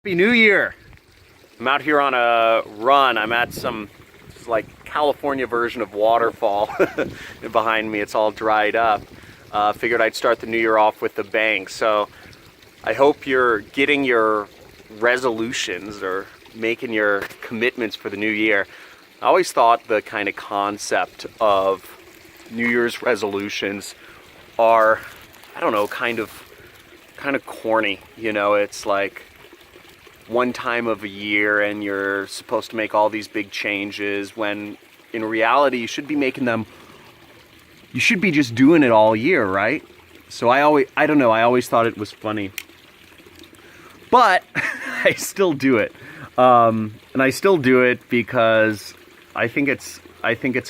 Happy New Year! I'm out here on a run. I'm at some like California version of waterfall behind me. It's all dried up. Figured I'd start the new year off with a bang. So I hope you're getting your resolutions or making your commitments for the new year. I always thought the kind of concept of New Year's resolutions are, I don't know, kind of corny. You know, it's like one time of a year and you're supposed to make all these big changes, when in reality you should be making them, you should be just doing it all year, right? So I always thought it was funny, but I still do it. And I still do it because I think it's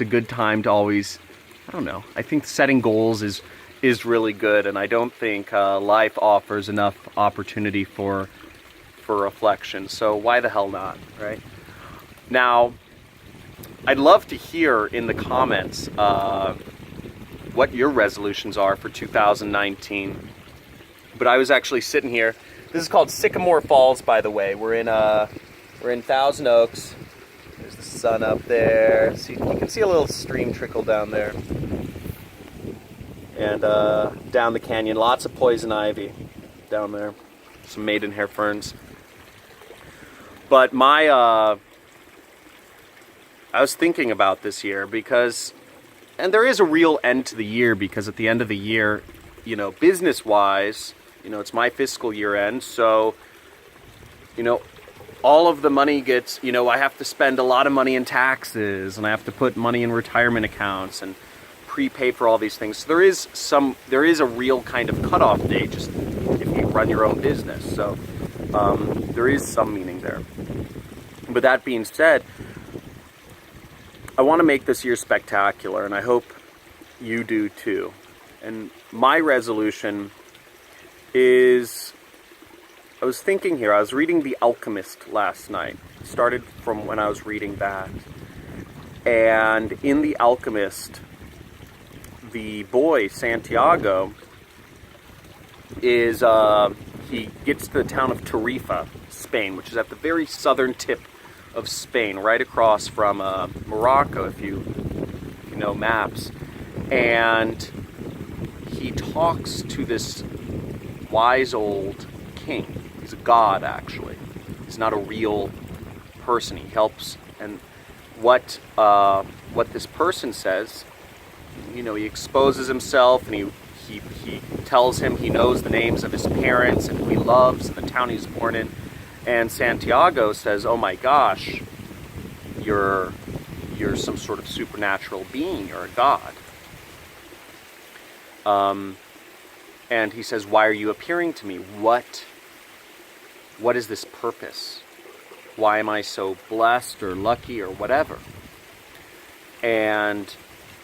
a good time to always, I don't know, I think setting goals is really good, and I don't think life offers enough opportunity for reflection, so why the hell not, right? Now, I'd love to hear in the comments what your resolutions are for 2019. But I was actually sitting here. This is called Sycamore Falls, by the way. We're in Thousand Oaks. There's the sun up there. See, you can see a little stream trickle down there, and down the canyon, lots of poison ivy down there, some maidenhair ferns. But I was thinking about this year because, and there is a real end to the year, because at the end of the year, you know, business-wise, you know, it's my fiscal year end, so, you know, all of the money gets, you know, I have to spend a lot of money in taxes, and I have to put money in retirement accounts and prepay for all these things. So there is a real kind of cutoff date, just if you run your own business. So there is some meaning there. But that being said, I want to make this year spectacular, and I hope you do too. And my resolution is, I was thinking here, I was reading The Alchemist last night. Started from when I was reading that. And in The Alchemist, the boy, Santiago, is, he gets to the town of Tarifa, Spain, which is at the very southern tip of Spain, right across from Morocco, if you know maps. And he talks to this wise old king. He's a god, actually. He's not a real person. He helps. And what this person says, you know, he exposes himself, and he tells him he knows the names of his parents and who he loves and the town he's born in. And Santiago says, "Oh my gosh, you're some sort of supernatural being. You're a god." And he says, "Why are you appearing to me? What is this purpose? Why am I so blessed or lucky or whatever?" And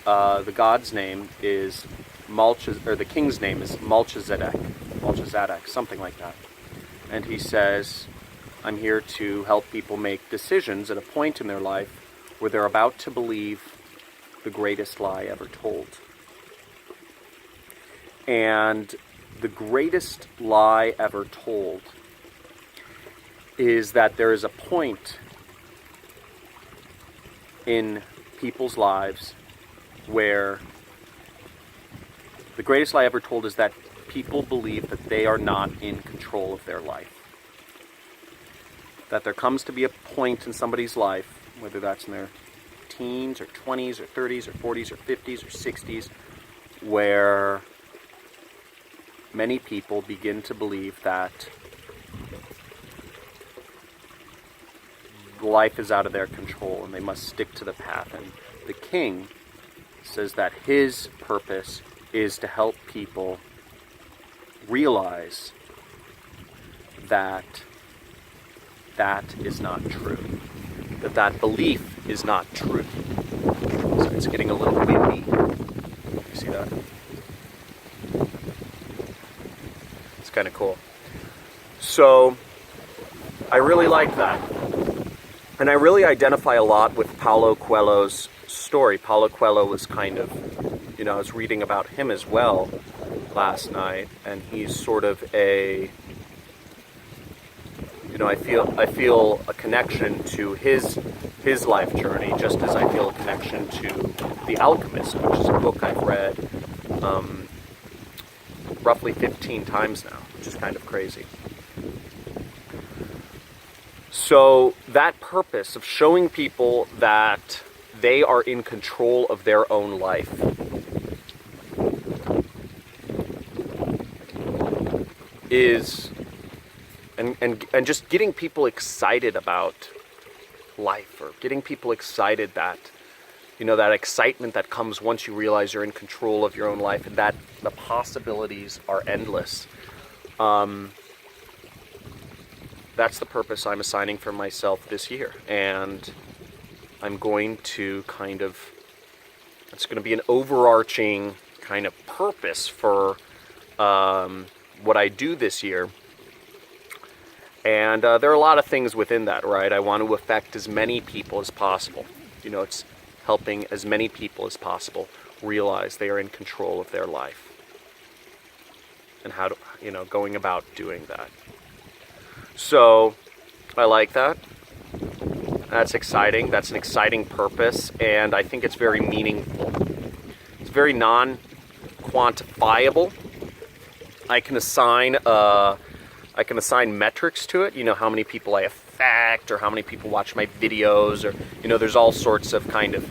the god's name is the king's name is Melchizedek, something like that. And he says, "I'm here to help people make decisions at a point in their life where they're about to believe the greatest lie ever told." And the greatest lie ever told is that there is a point in people's lives where the greatest lie ever told is that people believe that they are not in control of their life. That there comes to be a point in somebody's life, whether that's in their teens or 20s or 30s or 40s or 50s or 60s, where many people begin to believe that life is out of their control and they must stick to the path. And the king says that his purpose is to help people realize that that is not true, that belief is not true. So it's getting a little windy. You see that? It's kind of cool. So I really like that. And I really identify a lot with Paulo Coelho's story. Paulo Coelho was kind of, you know, I was reading about him as well last night, and he's sort of a, know, I feel a connection to his life journey, just as I feel a connection to The Alchemist, which is a book I've read roughly 15 times now, which is kind of crazy. So that purpose of showing people that they are in control of their own life is, and just getting people excited about life, or getting people excited that, you know, that excitement that comes once you realize you're in control of your own life and that the possibilities are endless. That's the purpose I'm assigning for myself this year. And I'm going to it's going to be an overarching kind of purpose for what I do this year. And there are a lot of things within that, right? I want to affect as many people as possible. You know, it's helping as many people as possible realize they are in control of their life. And how to, you know, going about doing that. So, I like that. That's exciting. That's an exciting purpose, and I think it's very meaningful. It's very non-quantifiable. I can assign metrics to it. You know, how many people I affect, or how many people watch my videos, or, you know, there's all sorts of kind of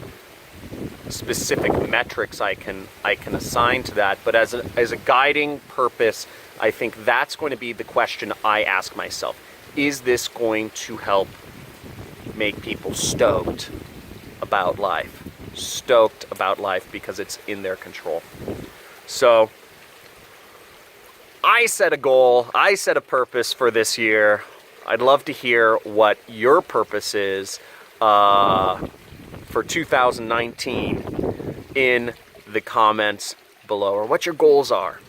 specific metrics I can assign to that. But as a guiding purpose, I think that's going to be the question I ask myself. Is this going to help make people stoked about life? Stoked about life because it's in their control. So I set a goal, I set a purpose for this year. I'd love to hear what your purpose is for 2019 in the comments below, or what your goals are.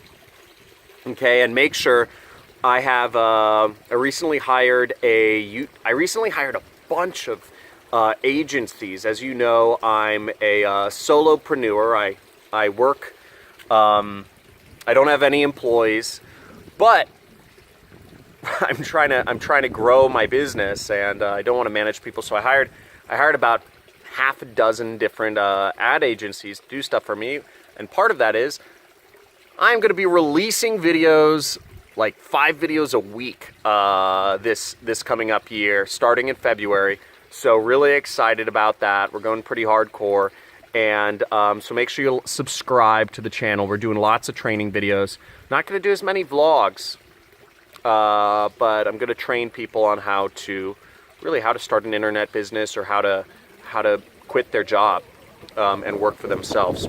Okay, and make sure I have I recently hired a bunch of agencies. As you know, I'm a solopreneur. I work. I don't have any employees, but I'm trying to grow my business, and I don't want to manage people. So I hired about half a dozen different ad agencies to do stuff for me, and part of that is I'm going to be releasing videos, like 5 videos a week this coming up year, starting in February. So really excited about that. We're going pretty hardcore. And so make sure you subscribe to the channel. We're doing lots of training videos. Not going to do as many vlogs, but I'm going to train people on how to start an internet business, or how to quit their job and work for themselves.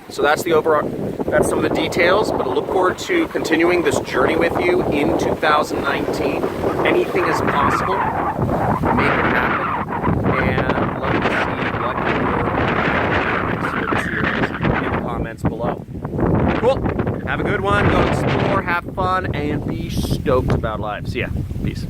So that's that's some of the details, but I look forward to continuing this journey with you in 2019. Anything is possible. Make it happen. And let me see what your experience is in the comments below. Cool. Have a good one. Go explore, have fun, and be stoked about life. See ya. Peace.